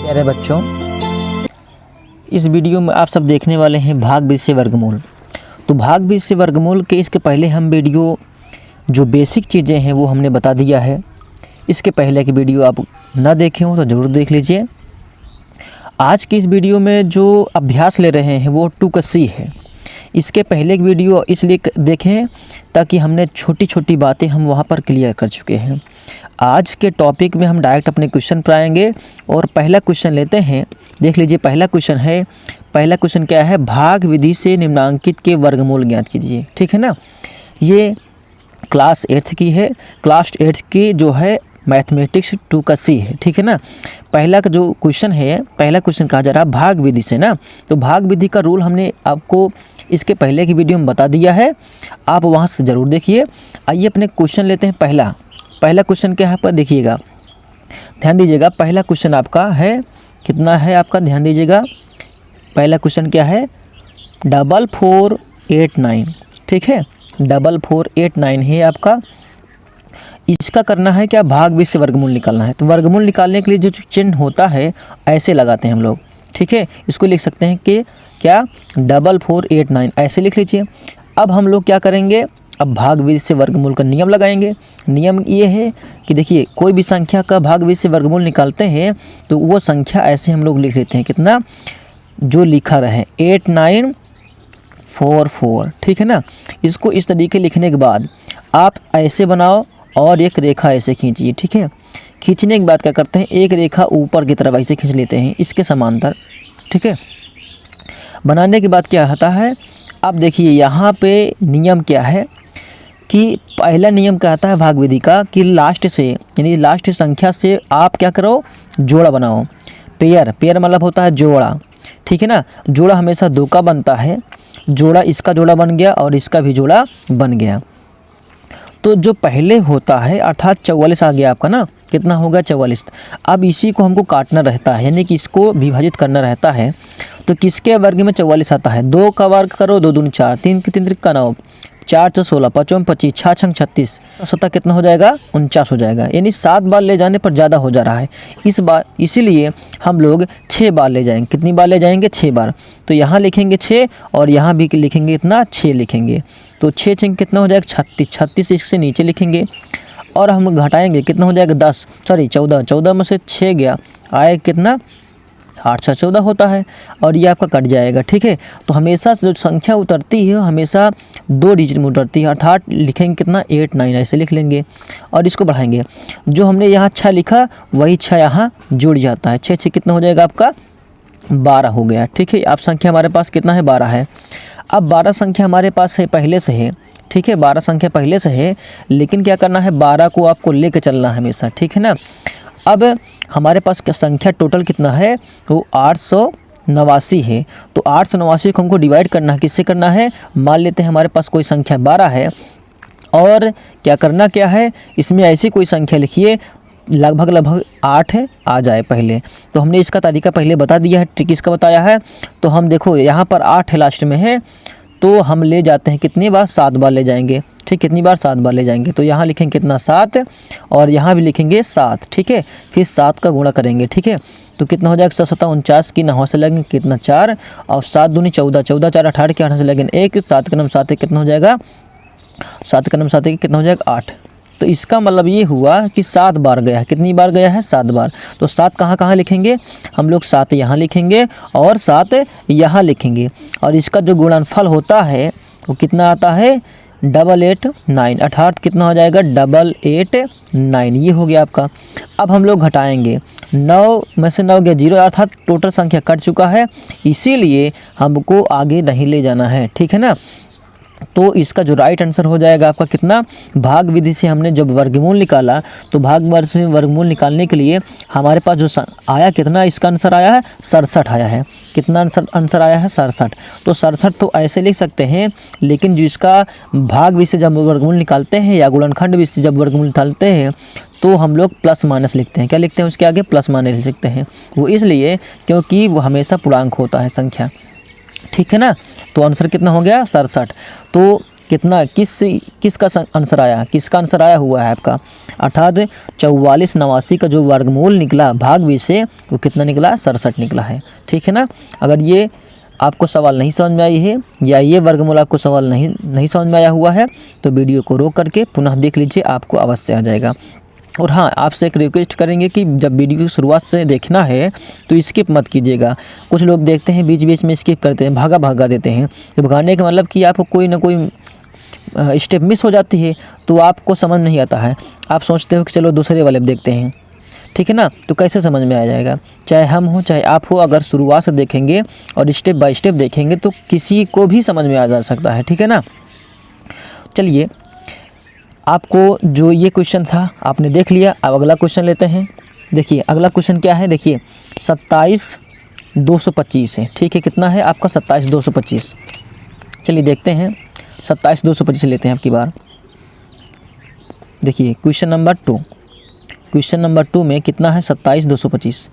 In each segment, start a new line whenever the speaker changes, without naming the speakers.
प्यारे बच्चों, इस वीडियो में आप सब देखने वाले हैं भाग बीज से वर्गमूल। तो भाग बीज से वर्गमूल के इसके पहले हम वीडियो जो बेसिक चीज़ें हैं वो हमने बता दिया है। इसके पहले की वीडियो आप ना देखे हो तो ज़रूर देख लीजिए। आज की इस वीडियो में जो अभ्यास ले रहे हैं वो 2 का C है। इसके पहले की वीडियो इसलिए देखें ताकि हमने छोटी छोटी बातें हम वहाँ पर क्लियर कर चुके हैं। आज के टॉपिक में हम डायरेक्ट अपने क्वेश्चन पर आएंगे और पहला क्वेश्चन लेते हैं। देख लीजिए, पहला क्वेश्चन क्या है? भाग विधि से निम्नांकित के वर्गमूल ज्ञात कीजिए। ठीक है ना, ये क्लास 8th की है। क्लास 8th की जो है मैथमेटिक्स 2 का C है। ठीक है ना, पहला का जो क्वेश्चन है, पहला क्वेश्चन कहा जा रहा है भाग विधि से ना। तो भाग विधि का रूल हमने आपको इसके पहले की वीडियो में बता दिया है, आप वहाँ से ज़रूर देखिए। आइए अपने क्वेश्चन लेते हैं। पहला क्वेश्चन क्या है पर देखिएगा, ध्यान दीजिएगा। पहला क्वेश्चन आपका है, कितना है आपका, ध्यान दीजिएगा। पहला क्वेश्चन क्या है? 4489। ठीक है, 4489 है आपका। इसका करना है क्या? भाग बीज से वर्गमूल निकालना है। तो वर्गमूल निकालने के लिए जो चिन्ह होता है ऐसे लगाते हैं हम लोग। ठीक है, इसको लिख सकते हैं कि क्या 4489 ऐसे लिख लीजिए। अब हम लोग क्या करेंगे? अब भाग बीज से वर्गमूल का नियम लगाएंगे। नियम ये है कि देखिए, कोई भी संख्या का भाग बीज से वर्गमूल निकालते हैं तो वो संख्या ऐसे हम लोग लिख लेते हैं, कितना जो लिखा रहे 8944। ठीक है ना, इसको इस तरीके लिखने के बाद आप ऐसे बनाओ और एक रेखा ऐसे खींचिए। ठीक है, खींचने के बाद क्या करते हैं, एक रेखा ऊपर की तरफ ऐसे खींच लेते हैं इसके समांतर। ठीक है, बनाने के बाद क्या होता है, अब देखिए यहाँ पे नियम क्या है कि पहला नियम कहता है भाग विधि का कि लास्ट से, यानी लास्ट संख्या से आप क्या करो, जोड़ा बनाओ। पेयर मतलब होता है जोड़ा। ठीक है ना, जोड़ा हमेशा 2 का बनता है। जोड़ा, इसका जोड़ा बन गया और इसका भी जोड़ा बन गया। तो जो पहले होता है अर्थात 44 आ गया आपका ना, कितना होगा 44। अब इसी को हमको काटना रहता है, यानी कि इसको विभाजित करना रहता है। तो किसके वर्ग में 44 आता है? 2 का वर्ग करो, 2 दूनी 4, 3 की 3 त्रिका 9, 4 4 16, 5 25, 6 6 36, 7 कितना हो जाएगा? 49 हो जाएगा। यानी 7 बार ले जाने पर ज़्यादा हो जा रहा है इस बार, इसीलिए हम लोग 6 बार ले जाएंगे। कितनी बार ले जाएंगे? 6 बार। तो यहाँ लिखेंगे 6 और यहाँ भी लिखेंगे इतना 6 लिखेंगे। तो 6 6 कितना हो जाएगा? 36। 36 इससे नीचे लिखेंगे और हम घटाएंगे, कितना हो जाएगा? 14। 14 में से 6 गया, आए कितना? 8 6 14 होता है और ये आपका कट जाएगा। ठीक है, तो हमेशा जो संख्या उतरती है हमेशा 2 डिजिट में उतरती है, अर्थात लिखेंगे कितना? 8 9 ऐसे लिख लेंगे और इसको बढ़ाएंगे। जो हमने यहाँ 6 लिखा वही 6 यहाँ जुड़ जाता है। 6 6 कितना हो जाएगा आपका? 12 हो गया। ठीक है, अब संख्या हमारे पास कितना है? 12 है। अब 12 संख्या हमारे पास है, पहले से है। ठीक है, 12 संख्या पहले से है, लेकिन क्या करना है, 12 को आपको लेके चलना है हमेशा। ठीक है ना, अब हमारे पास संख्या टोटल कितना है? वो 889 है। तो 889 को हमको डिवाइड करना है, किससे करना है? मान लेते हैं हमारे पास कोई संख्या 12 है और क्या करना क्या है, इसमें ऐसी कोई संख्या लिखिए लगभग 8 आ जाए पहले। तो हमने इसका तरीका पहले बता दिया है, ट्रिक इसका बताया है। तो हम देखो यहाँ पर 8 लास्ट में है, तो हम ले जाते हैं कितनी बार? 7 बार ले जाएंगे। ठीक, कितनी बार? 7 बार ले जाएंगे। तो यहाँ लिखेंगे कितना? 7 और यहाँ भी लिखेंगे 7। ठीक है, फिर 7 का गुणा करेंगे। ठीक है, तो कितना हो जाएगा? 7 7 49 की 9 से लगेंगे कितना? 4 और 7 दूनी 14, 14 4 18 के 8 से लगेंगे 1, 7 का नाम 7 कितना हो जाएगा? 7 का नाम 7 कितना हो जाएगा? 8। तो इसका मतलब ये हुआ कि 7 बार गया है। कितनी बार गया है? 7 बार। तो 7 कहाँ लिखेंगे हम लोग? 7 यहाँ लिखेंगे और 7 यहाँ लिखेंगे। और इसका जो गुणनफल होता है वो कितना आता है? 889, अर्थात कितना हो जाएगा? 889। ये हो गया आपका। अब हम लोग घटाएंगे, 9 में से 9 गया 0, अर्थात टोटल संख्या कट चुका है, इसीलिए हमको आगे नहीं ले जाना है। ठीक है ना, तो इसका जो राइट आंसर हो जाएगा आपका कितना? भाग विधि से हमने जब वर्गमूल निकाला तो भाग से वर्गमूल निकालने के लिए हमारे पास जो आया कितना? इसका आंसर आया है 67 आया है। कितना आंसर आया है? 67। तो 67 तो ऐसे लिख सकते हैं, लेकिन जो इसका भाग विधि से जब वर्गमूल निकालते हैं या गुणनखंड विधि से जब वर्गमूल निकालते हैं तो हम लोग प्लस माइनस लिखते हैं। क्या लिखते हैं उसके आगे? प्लस माइनस लिखते हैं। वो इसलिए क्योंकि वो हमेशा पूर्णांक होता है संख्या। ठीक है ना, तो आंसर कितना हो गया? 67। तो कितना किसका आंसर आया, किसका आंसर आया हुआ है आपका, अर्थात 4489 का जो वर्गमूल निकला भाग 20 से वो कितना निकला, 67 निकला है। ठीक है ना। अगर ये आपको सवाल नहीं समझ में आई है या ये वर्गमूल आपको सवाल नहीं समझ में आया हुआ है तो वीडियो को रोक करके पुनः देख लीजिए, आपको अवश्य आ जाएगा। और हाँ, आपसे एक रिक्वेस्ट करेंगे कि जब वीडियो की शुरुआत से देखना है तो स्किप मत कीजिएगा। कुछ लोग देखते हैं बीच बीच में स्किप करते हैं, भागा देते हैं। तो भगाने का मतलब कि आपको कोई ना कोई स्टेप मिस हो जाती है तो आपको समझ नहीं आता है, आप सोचते हो कि चलो दूसरे वाले देखते हैं। ठीक है ना। तो कैसे समझ में आ जाएगा, चाहे हम हो चाहे आप हो, अगर शुरुआत से देखेंगे और स्टेप बाय स्टेप देखेंगे तो किसी को भी समझ में आ जा सकता है। ठीक है ना। चलिए, आपको जो ये क्वेश्चन था आपने देख लिया, अब अगला क्वेश्चन लेते हैं। देखिए अगला क्वेश्चन क्या है, देखिए 27225 है। ठीक है, कितना है आपका 27225। चलिए देखते हैं, 27225 लेते हैं आपकी बार। देखिए क्वेश्चन नंबर 2 में कितना है 27225,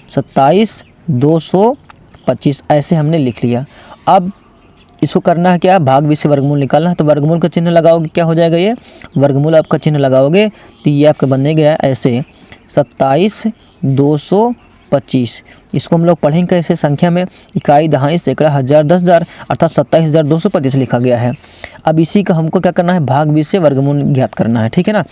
27225 ऐसे हमने लिख लिया। अब इसको करना है क्या, भाग 20 से वर्गमूल निकालना है। तो वर्गमूल का चिन्ह लगाओगे, क्या हो जाएगा, ये वर्गमूल आपका चिन्ह लगाओगे तो ये आपका बनने गया ऐसे 27225। इसको हम लोग पढ़ेंगे कैसे, संख्या में इकाई, दहाई, सैकड़ा, हज़ार, 10,000 अर्थात 27,225 लिखा गया है। अब इसी का हमको क्या करना है, भाग 20 से वर्गमूल ज्ञात करना है। ठीक है ना।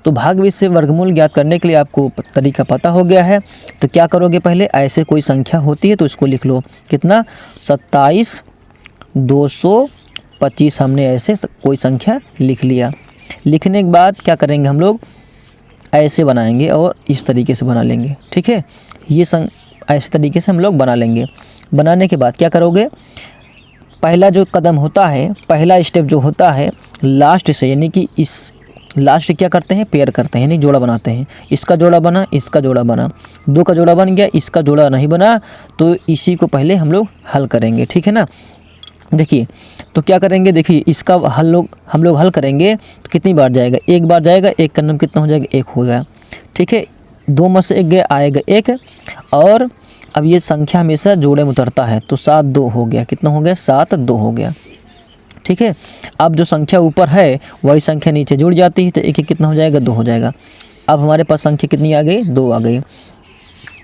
तो भाग 20 से वर्गमूल ज्ञात करने के लिए आपको तरीका पता हो गया है। तो क्या करोगे, पहले ऐसे कोई संख्या होती है तो इसको लिख लो, कितना 27,225 हमने ऐसे कोई संख्या लिख लिया। लिखने के बाद क्या करेंगे, हम लोग ऐसे बनाएंगे और इस तरीके से बना लेंगे। ठीक है, ये ऐसे तरीके से हम लोग बना लेंगे। बनाने के बाद क्या करोगे, पहला जो कदम होता है, पहला स्टेप जो होता है लास्ट से, यानी कि इस लास्ट क्या करते हैं, पेयर करते हैं, यानी जोड़ा बनाते हैं। इसका जोड़ा बना, इसका जोड़ा बना, 2 का जोड़ा बन गया, इसका जोड़ा नहीं बना तो इसी को पहले हम लोग हल करेंगे। ठीक है ना। देखिए तो क्या करेंगे, देखिए इसका हम लोग हल करेंगे तो कितनी बार जाएगा, एक बार जाएगा, एक का नाम कितना हो जाएगा, 1 हो गया। ठीक है, 2 में से 1 गया, आएगा 1। और अब ये संख्या हमेशा जोड़े में उतरता है तो 7 2 हो गया, कितना हो गया, 7 2 हो गया। ठीक है, अब जो संख्या ऊपर है वही संख्या नीचे जुड़ जाती है तो 1 कितना हो जाएगा, 2 हो जाएगा। अब हमारे पास संख्या कितनी आ गई, 2 आ गई।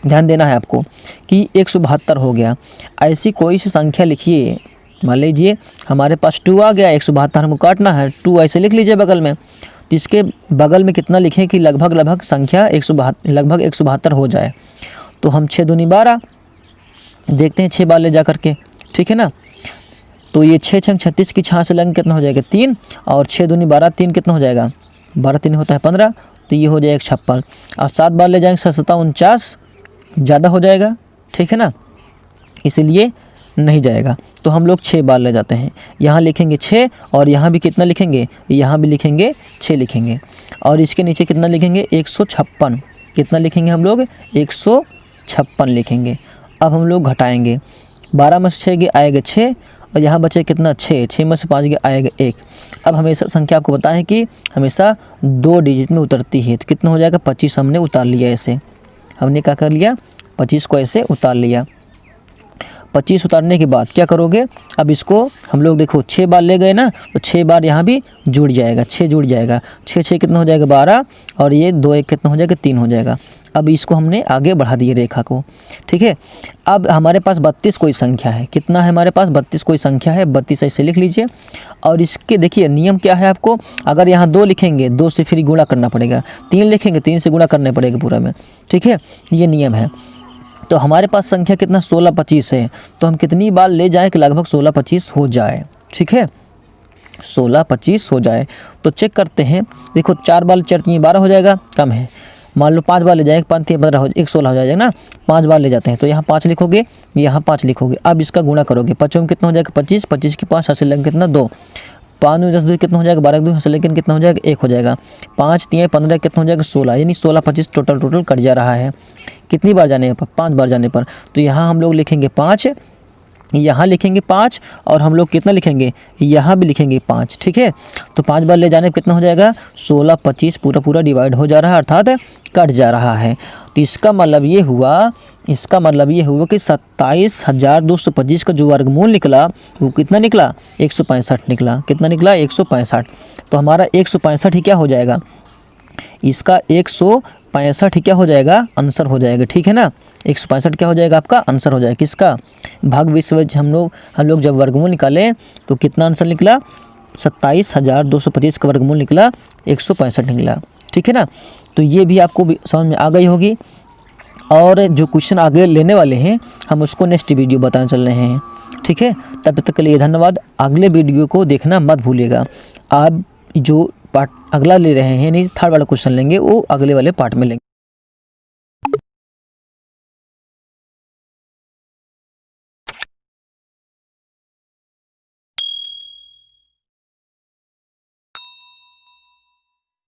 ध्यान देना है आपको कि 172 हो गया। ऐसी कोई सी संख्या लिखिए, मान लीजिए हमारे पास 2 आ गया, 172 हमको काटना है, 2 ऐसे लिख लीजिए बगल में। तो इसके बगल में कितना लिखें कि लगभग संख्या 172 हो जाए। तो हम 6 दूनी 12 देखते हैं, 6 बार ले जा करके। ठीक है ना। तो ये 6 छंग 36 की 6 से लग कितना हो जाएगा, 3, और 6 दूनी 12, 3 कितना हो जाएगा, 12 3 होता है 15, तो ये हो जाएगा 56। और 7 बार ले जाएंगे 7 49 ज़्यादा हो जाएगा। ठीक है ना, इसलिए नहीं जाएगा। तो हम लोग 6 बार ले जाते हैं, यहाँ लिखेंगे 6 और यहाँ भी कितना लिखेंगे, यहाँ भी लिखेंगे 6 लिखेंगे। और इसके नीचे कितना लिखेंगे, 156, कितना लिखेंगे हम लोग, 156 लिखेंगे। अब हम लोग घटाएंगे, 12 में से 6 गए आएगा 6 और यहाँ बचे कितना 6 में से 5 गए आएगा 1। अब हमेशा संख्या आपको पता है कि हमेशा 2 डिजिट में उतरती है तो कितना हो जाएगा, 25 हमने उतार लिया। ऐसे हमने क्या कर लिया, 25 को ऐसे उतार लिया। 25 उतारने के बाद क्या करोगे, अब इसको हम लोग देखो 6 बार ले गए ना तो 6 बार यहाँ भी जुड़ जाएगा, 6 जुड़ जाएगा, 6 कितना हो जाएगा 12 और ये 2 1 कितना हो जाएगा 3 हो जाएगा। अब इसको हमने आगे बढ़ा दिए रेखा को। ठीक है, अब हमारे पास 32 कोई संख्या है, कितना है हमारे पास 32 कोई संख्या है, 32 ऐसे लिख लीजिए। और इसके देखिए नियम क्या है आपको, अगर यहाँ 2 लिखेंगे 2 से फिर गुणा करना पड़ेगा, 3 लिखेंगे 3 से गुणा करना पड़ेगा पूरा में। ठीक है, ये नियम है। तो हमारे पास संख्या कितना 16 25 है, तो हम कितनी बार ले जाएं कि लगभग 16 25 हो जाए। ठीक है, 16 25 हो जाए। तो चेक करते हैं, देखो 4 बार 4 3 12 हो जाएगा, कम है। मान लो 5 बार ले जाएंगे, 5 3 15 हो जाए, 16 हो जाएगा ना। 5 बार ले जाते हैं तो यहाँ 5 लिखोगे, यहाँ 5 लिखोगे। अब इसका गुणा करोगे, 5 में कितना हो जाएगा 25, 25 की 5 हासिल लेंगे कितना 2, 5 में 10 2 कितना हो जाएगा 12 2 हासिल लेकिन कितना हो जाएगा 1 हो जाएगा। 5 3 15 कितना हो जाएगा 16, यानी 16 25 टोटल कट जा रहा है। कितनी बार जाने पर, 5 बार जाने पर। तो यहाँ हम लोग लिखेंगे 5, यहाँ लिखेंगे 5 और हम लोग कितना लिखेंगे, यहाँ भी लिखेंगे 5। ठीक है, तो 5 बार ले जाने पर कितना हो जाएगा, 16 25 पूरा पूरा डिवाइड हो जा रहा है, अर्थात कट जा रहा है। तो इसका मतलब ये हुआ कि 27,225 का जो वर्गमूल निकला वो कितना निकला, 165 निकला। कितना निकला, 165। तो हमारा 165 ही क्या हो जाएगा, इसका 165 ही क्या हो जाएगा, आंसर हो जाएगा। ठीक है ना, 165 क्या हो जाएगा, आपका आंसर हो जाएगा। किसका, भाग 20 से हम लोग जब वर्गमूल निकाले तो कितना आंसर निकला, 27,225 का वर्गमूल निकला 165 निकला। ठीक है ना, तो ये भी आपको समझ में आ गई होगी। और जो क्वेश्चन आगे लेने वाले हैं हम उसको नेक्स्ट वीडियो बताने चल रहे हैं। ठीक है, तब तक के लिए धन्यवाद। अगले वीडियो को देखना मत भूलिएगा। आप जो पार्ट अगला ले रहे हैं, नहीं थर्ड वाला क्वेश्चन लेंगे, वो अगले वाले पार्ट में लेंगे।